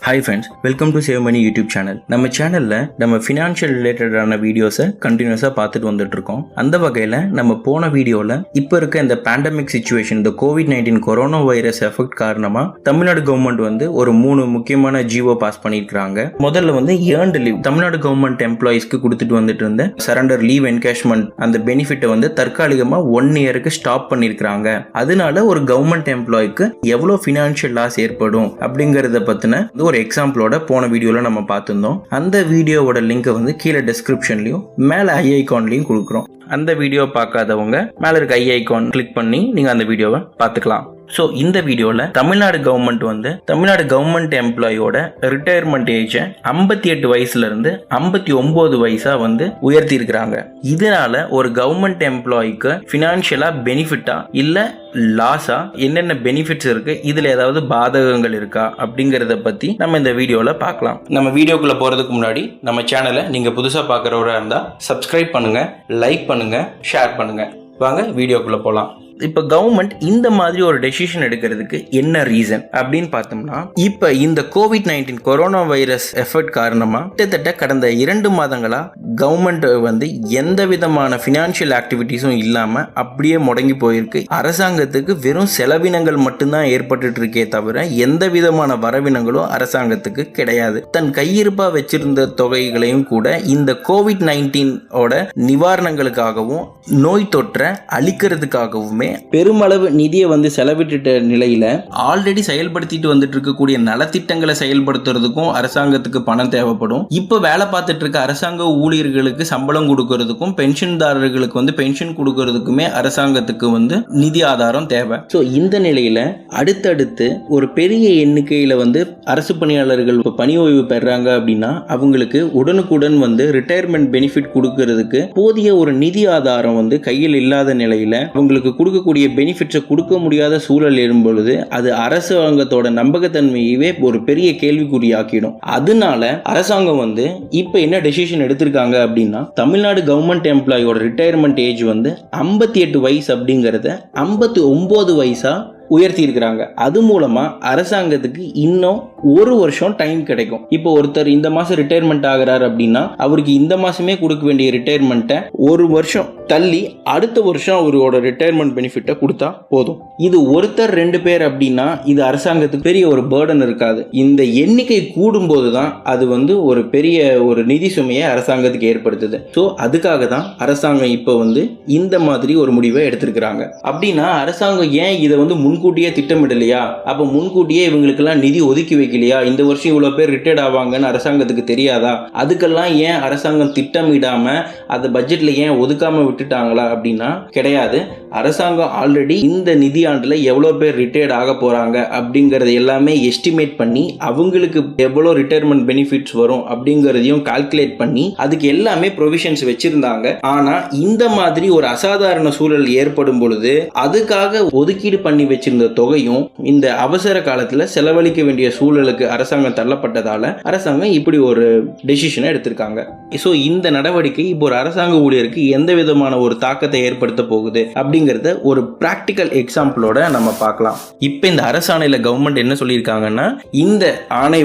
Hi friends, welcome to Save Money YouTube channel. நம்ம சேனல்ல நம்ம ஃபினான்ஷியல் ரிலேட்டடான வீடியோஸை கண்டினியூஸா பார்த்துட்டு வந்துட்டு இருக்கோம். அந்த வகையில நம்ம போன வீடியோல இப்ப இருக்க இந்த பேண்டமிக் சிச்சுவேஷன், இந்த COVID-19 கொரோனா வைரஸ் எஃபெக்ட் காரணமா தமிழ்நாடு கவர்மெண்ட் ஒரு 3 முக்கியமான ஜிஓ பாஸ் பண்ணிருக்காங்க. முதல்ல ஏர்ன்டு லீவ் தமிழ்நாடு கவர்மெண்ட் எம்ப்ளாயிஸ்க்கு கொடுத்துட்டு வந்துட்டு இருந்த சரண்டர் லீவ் என்கேஷ்மெண்ட் அந்த பெனிஃபிட்டை தற்காலிகமா 1 இயருக்கு ஸ்டாப் பண்ணிருக்காங்க. அதனால ஒரு கவர்மெண்ட் எம்ப்ளாய்க்கு எவ்வளவு ஃபினான்ஷியல் லாஸ் ஏற்படும் அப்படிங்கறத பத்தின ஒரு எக்ஸாம்பிளோட போன வீடியோல நம்ம பார்த்திருந்தோம். அந்த வீடியோவோட லிங்கை கீழே டிஸ்கிரிப்ஷன்லயும் மேல ஐ ஐகான்லயும் கொடுக்குறோம். அந்த வீடியோ பார்க்காதவங்க மேல இருக்க ஐ ஐகான் கிளிக் பண்ணி நீங்க அந்த வீடியோவை பார்த்துக்கலாம். ஸோ இந்த வீடியோவில் தமிழ்நாடு கவர்மெண்ட் எம்ப்ளாயோட ரிட்டையர்மெண்ட் ஏஜை 58 வயசுலேருந்து 59 வயசாக உயர்த்தி இருக்கிறாங்க. இதனால ஒரு கவர்மெண்ட் எம்ப்ளாய்க்கு ஃபினான்ஷியலாக பெனிஃபிட்டா இல்லை லாஸா, என்னென்ன பெனிஃபிட்ஸ் இருக்கு, இதில் ஏதாவது பாதகங்கள் இருக்கா அப்படிங்கிறத பற்றி நம்ம இந்த வீடியோவில் பார்க்கலாம். நம்ம வீடியோக்குள்ளே போகிறதுக்கு முன்னாடி நம்ம சேனலை நீங்கள் புதுசாக பார்க்குறவரா இருந்தால் சப்ஸ்கிரைப் பண்ணுங்கள், லைக் பண்ணுங்கள், ஷேர் பண்ணுங்கள். வாங்க வீடியோக்குள்ளே போகலாம். இப்ப கவர்மெண்ட் இந்த மாதிரி ஒரு டெசிஷன் எடுக்கிறதுக்கு என்ன ரீசன் அப்படின்னு பார்த்தோம்னா, இப்ப இந்த COVID-19 கொரோனா வைரஸ் எஃபெக்ட் காரணமா கிட்டத்தட்ட கடந்த 2 மாதங்களா கவர்மெண்ட் எந்த விதமான பினான்சியல் ஆக்டிவிட்டிஸும் இல்லாம அப்படியே முடங்கி போயிருக்கு. அரசாங்கத்துக்கு வெறும் செலவினங்கள் மட்டும்தான் ஏற்பட்டு இருக்கே தவிர எந்த விதமான வரவினங்களும் அரசாங்கத்துக்கு கிடையாது. தன் கையிருப்பா வச்சிருந்த தொகைகளையும் கூட இந்த COVID-19 நிவாரணங்களுக்காகவும் நோய் தொற்றை அழிக்கிறதுக்காகவுமே பெருமளவு நிதியை செலவிட்ட நிலையில ஆல்ரெடி செயல்படுத்திட்டு வந்துட்டு இருக்கக்கூடிய நலத்திட்டங்களை செயல்படுத்துறதுக்கும் அரசாங்கத்துக்கு பணம் தேவைப்படும். இப்ப வேலை பார்த்துட்டு இருக்க அரசாங்க ஊழியர்களுக்கு சம்பளம் கொடுக்கறதுக்கும் பென்ஷன்தாரர்களுக்கு பென்ஷன் கொடுக்கறதுக்குமே அரசாங்கத்துக்கு நிதி ஆதாரம் தேவை. ஸோ இந்த நிலையில அடுத்தடுத்து ஒரு பெரிய எண்ணிக்கையில அரசு பணியாளர்கள் பணி ஓய்வு பெறாங்க அப்படின்னா அவங்களுக்கு உடனுக்குடன் ரிட்டையர்மெண்ட் பெனிஃபிட் கொடுக்கறதுக்கு போதிய ஒரு நிதி ஆதாரம் கையில் இல்லாத நிலையில அவங்களுக்கு கொடுக்கக்கூடிய பெனிஃபிட்ஸை கொடுக்க முடியாத சூழல் ஏற்பொழுது அது அரசாங்கத்தோட நம்பகத்தன்மையவே ஒரு பெரிய கேள்விக்குறியாக்கிடும். அதனால அரசாங்கம் இப்ப என்ன டெசிஷன் எடுத்திருக்காங்க அப்படின்னா, தமிழ்நாடு கவர்மெண்ட் எம்ப்ளாயோட ரிட்டையர்மெண்ட் ஏஜ் 58 வயசு அப்படிங்கறத 59 வயசா உயர்த்தி இருக்கிறாங்க. அது மூலமா அரசாங்கத்துக்கு இன்னும் 1 வருஷம் டைம் கிடைக்கும். இப்போ ஒருத்தர் இந்த மாசம் ரிட்டையர்மெண்ட் ஆகிறார் அப்படின்னா அவருக்கு இந்த மாசமே கொடுக்க வேண்டிய ரிட்டையர்மெண்ட்டை 1 வருஷம் தள்ளி அடுத்த வருஷம் அவரோட ரிட்டையர்மெண்ட் பெனிஃபிட்டை கொடுத்தா போதும். இது ஒருத்தர் 2 பேர் அப்படின்னா இது அரசாங்கத்துக்கு பெரிய ஒரு பேர்டன் இருக்காது. இந்த எண்ணிக்கை கூடும்போது தான் அது ஒரு பெரிய ஒரு நிதி சுமையை அரசாங்கத்துக்கு ஏற்படுத்துது. ஸோ அதுக்காக தான் அரசாங்கம் இப்போ இந்த மாதிரி ஒரு முடிவை எடுத்திருக்கிறாங்க. அப்படின்னா அரசாங்கம் ஏன் இதை முன்கூட்டியே திட்டமிடலையா? அப்ப முன்கூட்டியே இவங்களுக்கெல்லாம் நிதி ஒதுக்கி வைக்கலையா? இந்த வருஷம் இவ்வளவு பேர் ரிட்டையர்ட் ஆவாங்கன்னு அரசாங்கத்துக்கு தெரியாதா? அதுக்கெல்லாம் ஏன் அரசாங்கம் திட்டமிடாம அதை பட்ஜெட்ல ஏன் ஒதுக்காம விட்டுட்டாங்களா அப்படின்னா கிடையாது. அரசாங்கம் ஆல்ரெடி இந்த நிதியாண்டுல எவ்வளவு பேர் ரிட்டையர்ட் ஆக போறாங்க அப்படிங்கறது எல்லாமே எஸ்டிமேட் பண்ணி அவங்களுக்கு எவ்வளவு ரிட்டையர்மெண்ட் பெனிஃபிட்ஸ் வரும் அப்படிங்கறதையும் கால்குலேட் பண்ணி அதுக்கு எல்லாமே ப்ரொவிஷன்ஸ் வச்சிருந்தாங்க. ஆனா இந்த மாதிரி ஒரு அசாதாரண சூழல் ஏற்படும் பொழுது அதுக்காக ஒதுக்கீடு பண்ணி வச்சிருந்த தொகையும் இந்த அவசர காலத்துல செலவழிக்க வேண்டிய சூழலுக்கு அரசாங்கம் தள்ளப்பட்டதால அரசாங்கம் இப்படி ஒரு டெசிஷனை எடுத்திருக்காங்க. சோ இந்த நடவடிக்கை இப்போ ஒரு அரசாங்க ஊழியருக்கு எந்த விதமான ஒரு தாக்கத்தை ஏற்படுத்த போகுது அப்படிங்கறத ஒரு பிராக்டிக்கல் எக்ஸாம்பிளோட நம்ம பார்க்கலாம். இப்ப இந்த அரசாணையில கவர்மெண்ட் என்ன சொல்லியிருக்காங்கன்னா, இந்த ஆணை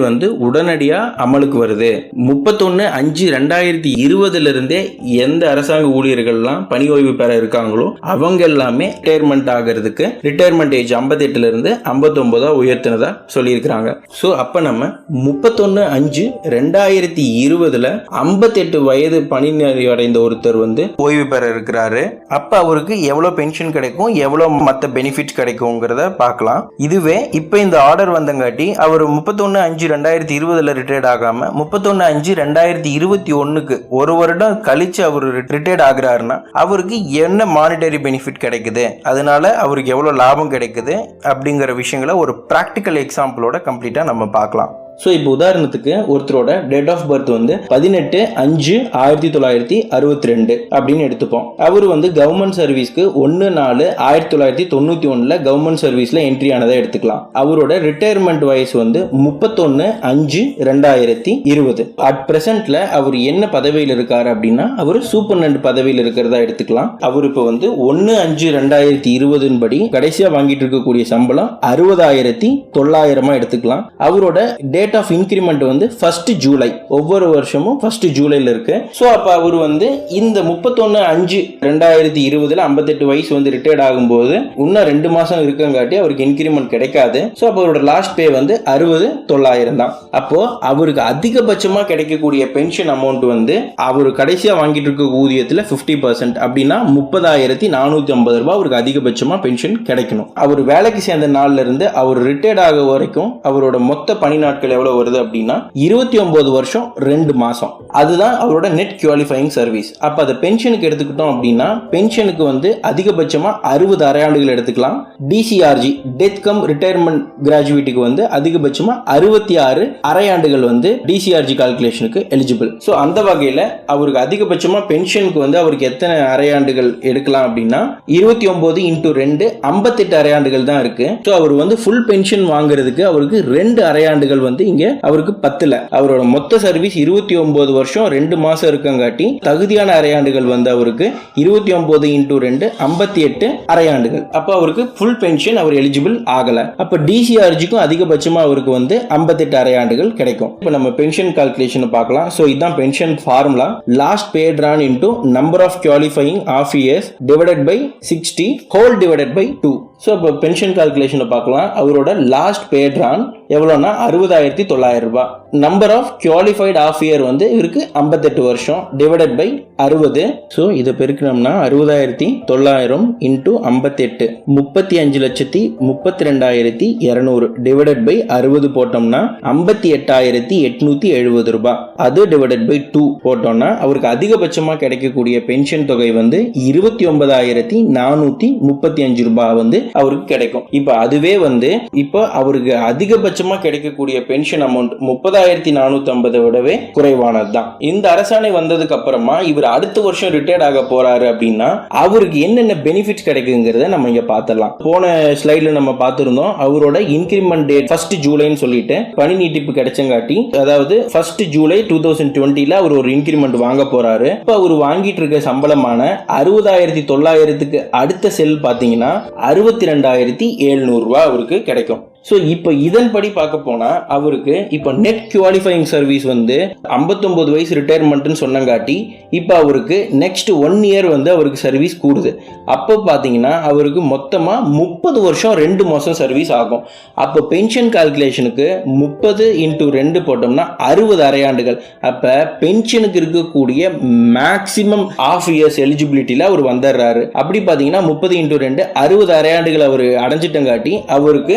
உடனடியா அமலுக்கு வருது. 31/5/2020 இருந்தே எந்த அரசாங்க ஊழியர்கள்லாம் பணி ஓய்வு பெற இருக்காங்களோ அவங்க எல்லாமே ரிட்டையர்மெண்ட் ஆகிறதுக்கு ரிட்டையர்மெண்ட் ஏஜ் 58 இருந்து 59 உயர்த்தினதா சொல்லியிருக்கிறாங்க. ஸோ அப்ப நம்ம 31/5/2020 58 வயது பணி அடைந்த ஒருத்தர் ஓய்வு பெற இருக்கிறாரு. அப்ப அவருக்கு எவ்வளவு பென்ஷன் கிடைக்கும், எவ்வளவு மற்ற பெனிஃபிட்ஸ் கிடைக்கும்ங்கிறத பார்க்கலாம். இதுவே இப்ப இந்த ஆர்டர் வந்தங்காட்டி அவர் 31/5/2020 ரிட்டையர்ட் ஆகாம 31/5/2021 ஒரு வருடம் கழிச்சு அவர் ரிட்டையர்ட் ஆகிறாருன்னா அவருக்கு என்ன மானிட்டரி பெனிஃபிட் கிடைக்குது, அதனால அவருக்கு எவ்வளவு லாபம் கிடைக்குது அப்படிங்கிற விஷயங்களை ஒரு பிராக்டிக்கல் எக்ஸாம்பிளோட கம்ப்ளீட்டா நம்ம பார்க்கலாம். ஸோ இப்போ உதாரணத்துக்கு ஒருத்தரோட டேட் ஆஃப் பர்த் 18/5/1962 அப்படின்னு எடுத்துப்போம். அவர் கவர்மெண்ட் சர்வீஸ்க்கு 1/4/1991 கவர்மெண்ட் சர்வீஸ்ல என்ட்ரி ஆனதை எடுத்துக்கலாம். அவரோட ரிட்டையர்மெண்ட் வயசு 31/5/2020. அட் பிரசன்ட்ல அவர் என்ன பதவியில் இருக்காரு அப்படின்னா அவர் சூப்பர்டென்ட் பதவியில் இருக்கிறதா எடுத்துக்கலாம். அவர் இப்போ 1/5/2020 படி கடைசியா வாங்கிட்டு இருக்கக்கூடிய சம்பளம் 60,900 எடுத்துக்கலாம். அவரோட டேட் டேட் ஆஃப் இன்கிரிமெண்ட் வந்து 1 ஜூலை, ஒவ்வொரு வருஷமும் 1 ஜூலைல இருக்கு. ஸோ அப்போ அவர் வந்து இந்த 31/5/2020 58 வயசு வந்து ரிட்டையர்ட் ஆகும்போது இன்னும் 2 மாசம் இருக்கங்காட்டி அவருக்கு இன்கிரிமெண்ட் கிடைக்காது. ஸோ அப்போ அவரோட லாஸ்ட் பே வந்து 60,900 தான். அப்போ அவருக்கு அதிகபட்சமா கிடைக்கக்கூடிய பென்ஷன் அமௌண்ட் வந்து அவர் கடைசியா வாங்கிட்டு இருக்க ஊதியத்தில் 50% அப்படின்னா 30,450 ரூபாய் அவருக்கு அதிகபட்சமா பென்ஷன் கிடைக்கணும். அவர் வேலைக்கு சேர்ந்த நாள்ல இருந்து அவர் ரிட்டையர்ட் ஆக வரைக்கும் அவரோட மொத்த பணி நாட்கள் எவ்வளவு வருது அப்படின்னா 29 வருஷம் 2 மாசம். அதுதான் அவரோட நெட் குவாலிஃபைங் சர்வீஸ். அப்ப அதை பென்ஷனுக்கு எடுத்துக்கிட்டோம் அப்படின்னா பென்ஷனுக்கு வந்து அதிகபட்சமா 60 அரையாண்டுகள் எடுத்துக்கலாம். டிசிஆர்ஜி டெத் கம் ரிட்டையர்மெண்ட் கிராஜுவேட்டுக்கு வந்து அதிகபட்சமா 66 அரையாண்டுகள் வந்து டிசிஆர்ஜி கால்குலேஷனுக்கு எலிஜிபிள். ஸோ அந்த வகையில் அவருக்கு அதிகபட்சமா பென்ஷனுக்கு வந்து அவருக்கு எத்தனை அரையாண்டுகள் எடுக்கலாம் அப்படின்னா 29 × 2 58 அரையாண்டுகள் தான் இருக்கு. ஸோ அவர் வந்து ஃபுல் பென்ஷன் வாங்குறதுக்கு அவருக்கு 2 அரையாண்டுகள் வந்து இங்க அவருக்கு 10ல அவரோட மொத்த சர்வீஸ் 29 வருஷம் 2 மாசம் இருக்கங்காட்டி தகுதியான அரையாண்டுகள் வந்து அவருக்கு 29 × 2 58 அரையாண்டுகள். அப்ப அவருக்கு ஃபுல் பென்ஷன் அவர் எலிஜிபிள் ஆகல. அப்ப டிசிஆர்ஜிக்கும் அதிகபட்சமா அவருக்கு வந்து 58 அரையாண்டுகள் கிடைக்கும். இப்ப நம்ம பென்ஷன் கால்குலேஷன் பார்க்கலாம். சோ இதான் pension formula. Last paid run into number of qualifying half years divided by 60 whole divided by 2. So இப்போ பென்ஷன் கால்குலேஷனை பார்க்கலாம். அவரோட லாஸ்ட் பேட் ரான் எவ்வளோனா 60,900 ரூபாய். Number of qualified of year வந்து இவருக்கு 58 வருஷம் டிவைடட் பை 60. ஸோ இதை பெருக்கணும்னா 60,900 × 58 35,32,200 டிவைடட் பை 60 போட்டோம்னா 58,870 ரூபாய். அது டிவைடட் பை 2 போட்டோம்னா அவருக்கு அதிகபட்சமாக கிடைக்கக்கூடிய பென்ஷன் தொகை வந்து 29,435 ரூபாய் வந்து அவருக்கு கிடைக்கும். இப்ப அதுவே வந்து இப்ப அவருக்கு அதிகபட்சமா கிடைக்கக்கூடிய பென்ஷன் அமௌண்ட் 30,450 விடவே குறைவானதுதான். இந்த அரசாணை வந்ததுக்கு அப்புறமா இவர் அடுத்த வருஷம் ரிட்டையர்ட் ஆக போறாரு அப்படின்னா அவருக்கு என்னென்ன பெனிஃபிட்ஸ் கிடைக்குங்கிறத நம்ம இங்க பார்த்துடலாம். போன ஸ்லைட்ல நம்ம பார்த்திருந்தோம் அவரோட இன்கிரிமெண்ட் டேட் 1 ஜூலைன்னு சொல்லிட்டு பணி நீட்டிப்பு கிடைச்சங்காட்டி, அதாவது 1 ஜூலை 2020ல அவர் ஒரு இன்கிரிமெண்ட் வாங்க போறாரு. இப்ப அவர் வாங்கிட்டு இருக்க சம்பளமான 60,900க்கு அடுத்த செல் பாத்தீங்கன்னா 62,700 ரூபாய் அவருக்கு கிடைக்கும். ஸோ இப்போ இதன்படி பார்க்க போனா அவருக்கு இப்போ நெட் குவாலிஃபைங் சர்வீஸ் வந்து 59 வயசு ரிட்டையர்மெண்ட்னு சொன்னங்காட்டி இப்போ அவருக்கு நெக்ஸ்ட் 1 இயர் வந்து அவருக்கு சர்வீஸ் கூடுது. அப்போ பார்த்தீங்கன்னா அவருக்கு மொத்தமாக 30 வருஷம் 2 மாதம் சர்வீஸ் ஆகும். அப்போ பென்ஷன் கால்குலேஷனுக்கு 30 × 2 போட்டோம்னா 60 அரையாண்டுகள். அப்போ பென்ஷனுக்கு இருக்கக்கூடிய மேக்சிமம் ஆஃப் இயர்ஸ் எலிஜிபிலிட்டியில் அவர் வந்துடுறாரு. அப்படி பார்த்தீங்கன்னா 30 × 2 60 அரையாண்டுகள் அவர் அடைஞ்சிட்டங்காட்டி அவருக்கு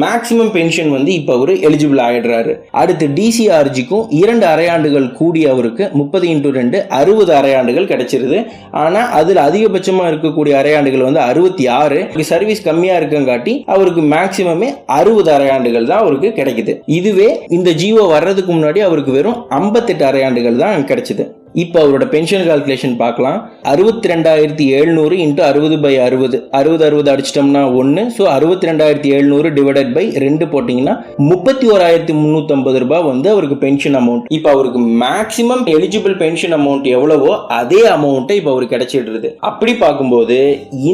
மேக்சிமம் பென்ஷன் வந்து இப்ப அவரு எலிஜிபிள் ஆயிடுறாரு. அடுத்து டிசிஆர்ஜிக்கும் 2 அரையாண்டுகள் கூடி அவருக்கு 30 × 2 60 அரையாண்டுகள் கிடைச்சிருது. ஆனா அதுல அதிகபட்சமா இருக்கக்கூடிய அரையாண்டுகள் வந்து 66. சர்வீஸ் கம்மியா இருக்கங்காட்டி அவருக்கு மேக்சிமமே 60 அரையாண்டுகள் தான் அவருக்கு கிடைக்குது. இதுவே இந்த ஜியோ வர்றதுக்கு முன்னாடி அவருக்கு வெறும் 58 அரையாண்டுகள் தான் கிடைச்சது. இப்போ அவரோட பென்ஷன் கால்குலேஷன் பார்க்கலாம். 62,700 × 60/60 60 அடிச்சிட்டோம்னா 1. ஸோ 62,700 டிவைடட் பை 2 போட்டிங்கன்னா 31,350 ரூபாய் வந்து அவருக்கு பென்ஷன் அமௌண்ட். இப்போ அவருக்கு மேக்சிமம் எலிஜிபிள் பென்ஷன் அமௌண்ட் எவ்வளவோ அதே அமௌண்ட்டை இப்போ அவருக்கு கிடைச்சிடுறது. அப்படி பார்க்கும்போது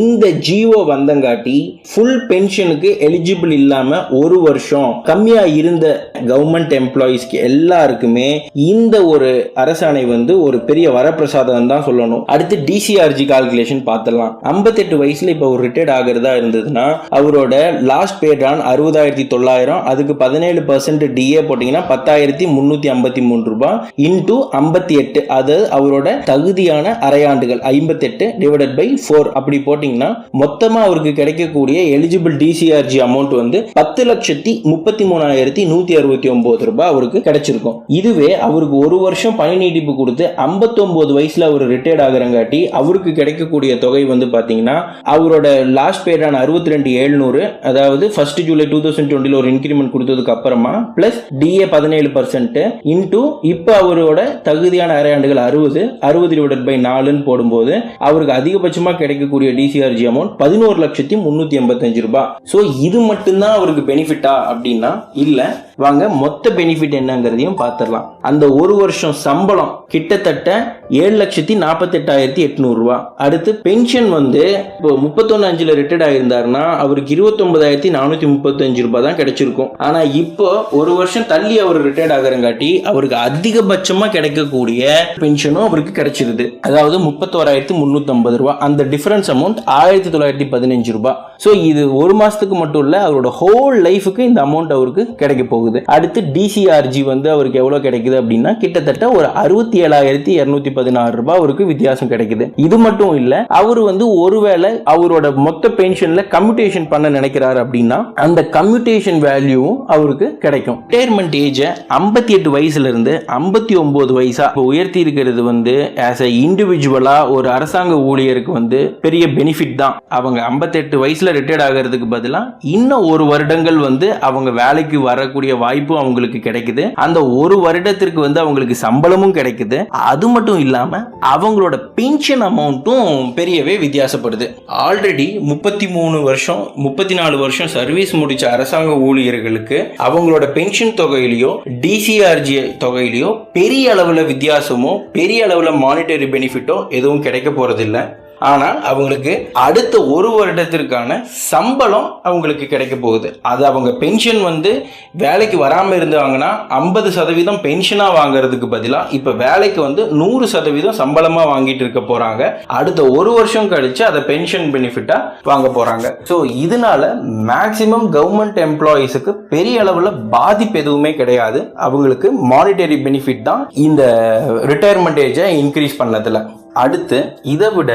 இந்த ஜியோ வந்தங்காட்டி ஃபுல் பென்ஷனுக்கு எலிஜிபிள் இல்லாம 1 வருஷம் கம்மியா இருந்த கவர்மெண்ட் எம்ப்ளாயிஸ்க்கு எல்லாருக்குமே இந்த ஒரு அரசாணை வந்து ஒரு பெரிய வரப்பிரசாதம் தான் சொல்லணும். அடுத்து டிசிஆர்ஜி கால்குலேஷன் பார்த்தலாம். 58 வயசுல இப்ப ஒரு ரிட்டையர்ட் ஆகிறதா இருந்ததுன்னா அவரோட லாஸ்ட் பேட் ஆன் 60,900, அதுக்கு 17% டிஏ போட்டீங்கன்னா 10,353 ரூபாய் இன்டூ 58, அது அவரோட தகுதியான அரையாண்டுகள் 58 டிவைடட் பை 4 அப்படி போட்டீங்கன்னா மொத்தமா அவருக்கு கிடைக்கக்கூடிய எலிஜிபிள் டிசிஆர்ஜி அமௌண்ட் வந்து 10,33,169 ரூபாய் அவருக்கு கிடைச்சிருக்கும். இதுவே அவருக்கு 1 வருஷம் பணி நீட்டிப்பு கொடுத்து 59 வயசுல அவர் ரிட்டையர்ட் ஆகிறங்காட்டி அவருக்கு கிடைக்கக்கூடிய தொகை வந்து பாத்தீங்கன்னா அவரோட லாஸ்ட் பேடான 62,700, அதாவது 1 ஜூலை 2020 ஒரு இன்கிரிமெண்ட் கொடுத்ததுக்கு அப்புறமா பிளஸ் டிஏ 17% இன்டூ இப்ப அவரோட தகுதியான அரையாண்டுகள் 60 டிவைடட் பை 4 போடும்போது அவருக்கு அதிகபட்சமா கிடைக்கக்கூடிய டிசிஆர்ஜி அமௌண்ட் 11,385 ரூபாய். சோ இது மட்டும்தான் அவருக்கு பெனிஃபிட்டா அப்படின்னா இல்ல. வாங்க மொத்த பெனிஃபிட் என்னங்கிறதையும் பார்த்துடலாம். அந்த 1 வருஷம் சம்பளம் கிட்டத்தட்ட கிட்டத்தட்ட 7,48,800 ரூபா. அடுத்து பென்ஷன் வந்து இப்போ 31/5 ரிட்டையர்ட் ஆயிருந்தாருன்னா அவருக்கு 29,435 ரூபாய் தான் கிடைச்சிருக்கும். ஆனா இப்போ ஒரு வருஷம் தள்ளி அவர் ரிட்டையர்ட் ஆகிறங்காட்டி அவருக்கு அதிகபட்சமா கிடைக்கக்கூடிய பென்ஷனும் அவருக்கு கிடைச்சிருது. அதாவது 31,350 ரூபாய். அந்த டிஃபரன்ஸ் அமௌண்ட் 1,915 ரூபாய். ஸோ இது ஒரு மாசத்துக்கு மட்டும் இல்ல, அவரோட ஹோல் லைஃபுக்கு இந்த அமௌண்ட் அவருக்கு கிடைக்க போகுது. அடுத்து டிசிஆர்ஜி வந்து அவருக்கு எவ்வளவு கிடைக்குது அப்படின்னா கிட்டத்தட்ட ஒரு 67,216 ரூபாய் அவருக்கு வித்தியாசம் கிடைக்குது. இது மட்டும் இல்ல, அவர் வந்து ஒருவேளை அவரோட மொத்த பென்ஷன்ல கம்யூட்டேஷன் பண்ண நினைக்கிறாரு அப்படின்னா அந்த கம்யூட்டேஷன் வேல்யூவும் அவருக்கு கிடைக்கும். ரிட்டையர்மெண்ட் ஏஜ் 58 வயசுல இருந்து 59 வயசா உயர்த்தி இருக்கிறது வந்து ஆஸ் எ இண்டிவிஜுவலா ஒரு அரசாங்க ஊழியருக்கு வந்து பெரிய பெனிஃபிட் தான். அவங்க 58 வயசுல ரிட்டையர்ட் ஆகிறதுக்கு பதிலா இன்னும் ஒரு வருடங்கள் வந்து அவங்க வேலைக்கு வரக்கூடிய வாய்ப்பு அவங்களுக்கு கிடைக்குது. அந்த ஒரு வருடத்திற்கு வந்து அவங்களுக்கு சம்பளமும் கிடைக்குது. அது மட்டும் இல்லாம அவங்களோட பென்ஷன் அமௌண்ட்டும் பெரியவே வித்தியாசப்படுது. ஆல்ரெடி 33 வருஷம் 34 வருஷம் சர்வீஸ் முடிச்ச அரசாங்க ஊழியர்களுக்கு அவங்களோட பென்ஷன் தொகையிலையோ டிசிஆர்ஜி தொகையிலையோ பெரிய அளவுல வித்தியாசமோ பெரிய அளவுல மானிட்டரி பெனிஃபிட்டோ எதுவும் கிடைக்க போறதில்லை. ஆனா அவங்களுக்கு அடுத்த ஒரு வருடத்திற்கான சம்பளம் அவங்களுக்கு கிடைக்க போகுது. அது அவங்க பென்ஷன் வந்து வேலைக்கு வராம இருந்தாங்கன்னா 50% பென்ஷனா வாங்குறதுக்கு பதிலா இப்ப வேலைக்கு வந்து 100% சம்பளமா வாங்கிட்டு இருக்க போறாங்க. அடுத்த ஒரு வருஷம் கழிச்சு அதை பென்ஷன் பெனிஃபிட்டா வாங்க போறாங்க. ஸோ இதனால மேக்சிமம் கவர்மெண்ட் எம்ப்ளாயிஸுக்கு பெரிய அளவுல பாதிப்பு எதுவுமே கிடையாது. அவங்களுக்கு மானிட்டரி பெனிஃபிட் தான் இந்த ரிட்டையர்மெண்ட் ஏஜை இன்க்ரீஸ் பண்ணதுல. அடுத்து இதை விட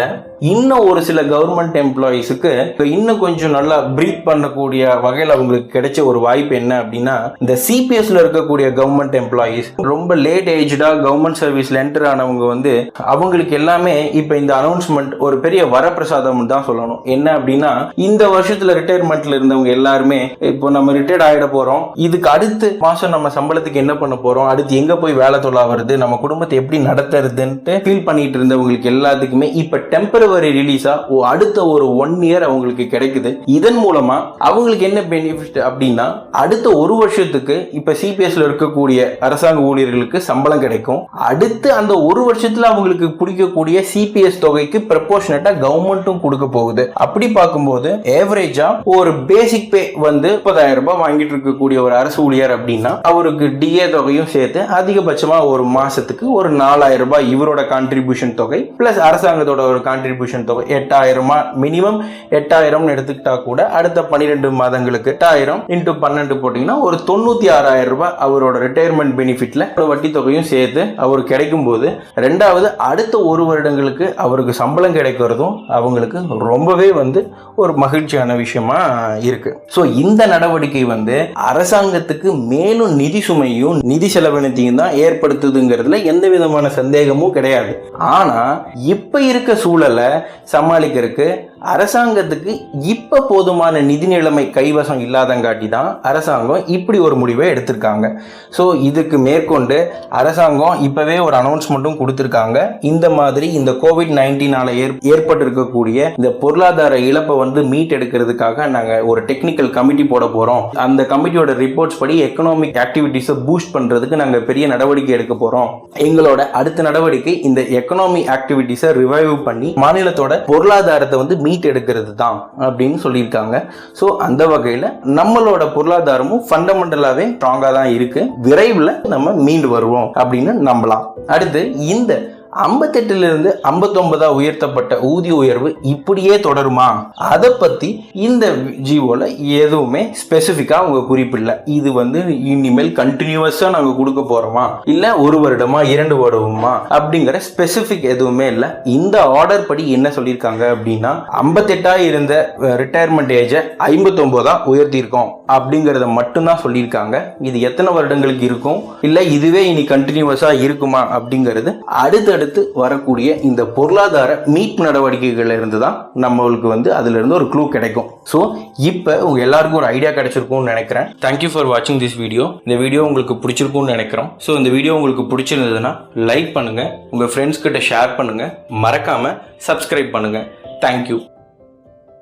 இன்னும் ஒரு சில கவர்மெண்ட் எம்ப்ளாயிஸுக்கு இன்னும் கொஞ்சம் நல்லா பிரீத் பண்ணக்கூடிய வகையில் அவங்களுக்கு கிடைச்ச ஒரு வாய்ப்பு என்ன அப்படின்னா, இந்த சிபிஎஸ்ல இருக்கக்கூடிய கவர்மெண்ட் எம்ப்ளாயிஸ் ரொம்ப லேட் ஏஜ்டா கவர்மெண்ட் சர்வீஸ்ல என்டர் ஆனவங்க வந்து அவங்களுக்கு எல்லாமே இப்ப இந்த அனௌன்ஸ்மெண்ட் ஒரு பெரிய வரப்பிரசாதம் தான் சொல்லணும். என்ன அப்படின்னா, இந்த வருஷத்துல ரிட்டையர்மெண்ட்ல இருந்தவங்க எல்லாருமே இப்போ நம்ம ரிட்டையர்ட் ஆகிட போறோம், இதுக்கு அடுத்து மாசம் நம்ம சம்பளத்துக்கு என்ன பண்ண போறோம், அடுத்து எங்க போய் வேலை தொழிலா வருது, நம்ம குடும்பத்தை எப்படி நடத்துறதுன்ட்டு ஃபீல் பண்ணிட்டு இருந்தவங்களுக்கு எல்லாத்துக்குமே இப்ப டெம்பரரி ரிலீஸா அடுத்த ஒரு 1 இயர் அவங்களுக்கு கிடைக்குது. இதன் மூலமா அவங்களுக்கு என்ன பெனிஃபிட் அப்படின்னா, அடுத்த ஒரு வருஷத்துக்கு இப்ப சிபிஎஸ்ல இருக்கக்கூடிய அரசாங்க ஊழியர்களுக்கு சம்பளம் கிடைக்கும். அடுத்து அந்த ஒரு வருஷத்துல அவங்களுக்கு பிடிக்கக்கூடிய சிபிஎஸ் தொகைக்கு ப்ரொபோர்ஷனட்டா கவர்மெண்ட்டும் கொடுக்க போகுது. அப்படி பார்க்கும்போது ஏவரேஜா ஒரு பேசிக் பே வந்து 30,000 ரூபாய் வாங்கிட்டு இருக்கக்கூடிய ஒரு அரசு ஊழியர் அப்படின்னா அவருக்கு டிஏ தொகையும் சேர்த்து அதிகபட்சமா ஒரு மாசத்துக்கு ஒரு 4,000 ரூபாய் இவரோட கான்ட்ரிபியூஷன் தொகை பிளஸ் அரசாங்கத்தோட ஒரு கான்ட்ரிபியூஷன் தொகை 8,000 மினிமம் 8,000 எடுத்துக்கிட்டா கூட அடுத்த 12 மாதங்களுக்கு 8,000 இன்டூ 12 போட்டீங்கன்னா ஒரு 96,000 ரூபாய் அவரோட ரிட்டையர்மெண்ட் பெனிஃபிட்ல வட்டி தொகையும் சேர்த்து அவருக்கு கிடைக்கும் போது, ரெண்டாவது அடுத்த ஒரு வருடங்களுக்கு அவருக்கு சம்பளம் கிடைக்கிறதும் அவங்களுக்கு ரொம்பவே வந்து ஒரு மகிழ்ச்சியான விஷயமா இருக்கு. ஸோ இந்த நடவடிக்கை வந்து அரசாங்கத்துக்கு மேலும் நிதி சுமையும் நிதி செலவினத்தையும் தான் ஏற்படுத்துதுங்கிறதுல எந்த விதமான சந்தேகமும் கிடையாது. ஆனா இப்ப இருக்க சூழலை சமாளிக்கிறதுக்கு அரசாங்கத்துக்கு இப்ப போதுமான நிதி நிலைமை கைவசம் இல்லாதங்காட்டி தான் அரசாங்கம் இப்படி ஒரு முடிவை எடுத்திருக்காங்க. ஸோ இதுக்கு மேற்கொண்டு அரசாங்கம் இப்பவே ஒரு அனௌன்ஸ்மெண்ட்டும் கொடுத்திருக்காங்க. இந்த மாதிரி இந்த கோவிட்-19 ஏற்பட்டிருக்கக்கூடிய இந்த பொருளாதார இழப்பை வந்து மீட் எடுக்கிறதுக்காக நாங்க ஒரு டெக்னிக்கல் கமிட்டி போட போறோம். அந்த கமிட்டியோட ரிப்போர்ட்ஸ் படி எக்கனாமிக் ஆக்டிவிட்டிஸை பூஸ்ட் பண்றதுக்கு நாங்க பெரிய நடவடிக்கை எடுக்க போறோம். எங்களோட அடுத்த நடவடிக்கை இந்த எக்கனாமிக் ஆக்டிவிட்டிஸை ரிவைவ் பண்ணி மாநிலத்தோட பொருளாதாரத்தை வந்து மீட் எடுக்கிறது தான் அப்படின்னு சொல்லியிருக்காங்க. ஸோ அந்த வகையில் நம்மளோட பொருளாதாரமும் ஃபண்டமெண்டலாவே ஸ்ட்ராங்கா தான் இருக்கு. விரைவில் நம்ம மீண்டு வருவோம் அப்படின்னு நம்பலாம். அடுத்து இந்த 58 59 உயர்த்தப்பட்ட ஊதிய உயர்வு இப்படியே தொடருமா, அதை பத்தி இந்த ஜிஓல எதுவுமே ஸ்பெசிபிக்கா அவங்க குறிப்பிடல. இது வந்து இனிமேல் கண்டினியூஸா நாங்க கொடுக்க போறோமா இல்ல ஒரு வருடமா 2 வருடமா அப்படிங்கிற ஸ்பெசிபிக் எதுவுமே இல்ல. இந்த ஆர்டர் படி என்ன சொல்லியிருக்காங்க அப்படின்னா 58 இருந்த ரிட்டையர்மெண்ட் ஏஜ 59 உயர்த்தி இருக்கோம் அப்படிங்கறத மட்டும்தான் சொல்லியிருக்காங்க. இது எத்தனை வருடங்களுக்கு இருக்கும் இல்ல இதுவே இனி கண்டினியூஸா இருக்குமா அப்படிங்கிறது அடுத்தடுத்து வரக்கூடிய இந்த பொருளாதார மீட்பு நடவடிக்கைகள் இருந்து தான் நம்மளுக்கு வந்து அதுல இருந்து ஒரு க்ளூ கிடைக்கும். ஸோ இப்போ உங்க எல்லாருக்கும் ஒரு ஐடியா கிடைச்சிருக்கும்னு நினைக்கிறேன். தேங்க்யூ ஃபார் வாட்சிங் திஸ் வீடியோ. இந்த வீடியோ உங்களுக்கு பிடிச்சிருக்கும்னு நினைக்கிறோம். ஸோ இந்த வீடியோ உங்களுக்கு பிடிச்சிருந்ததுன்னா லைக் பண்ணுங்க, உங்க ஃப்ரெண்ட்ஸ் கிட்ட ஷேர் பண்ணுங்க, மறக்காம சப்ஸ்கிரைப் பண்ணுங்க. தேங்க்யூ.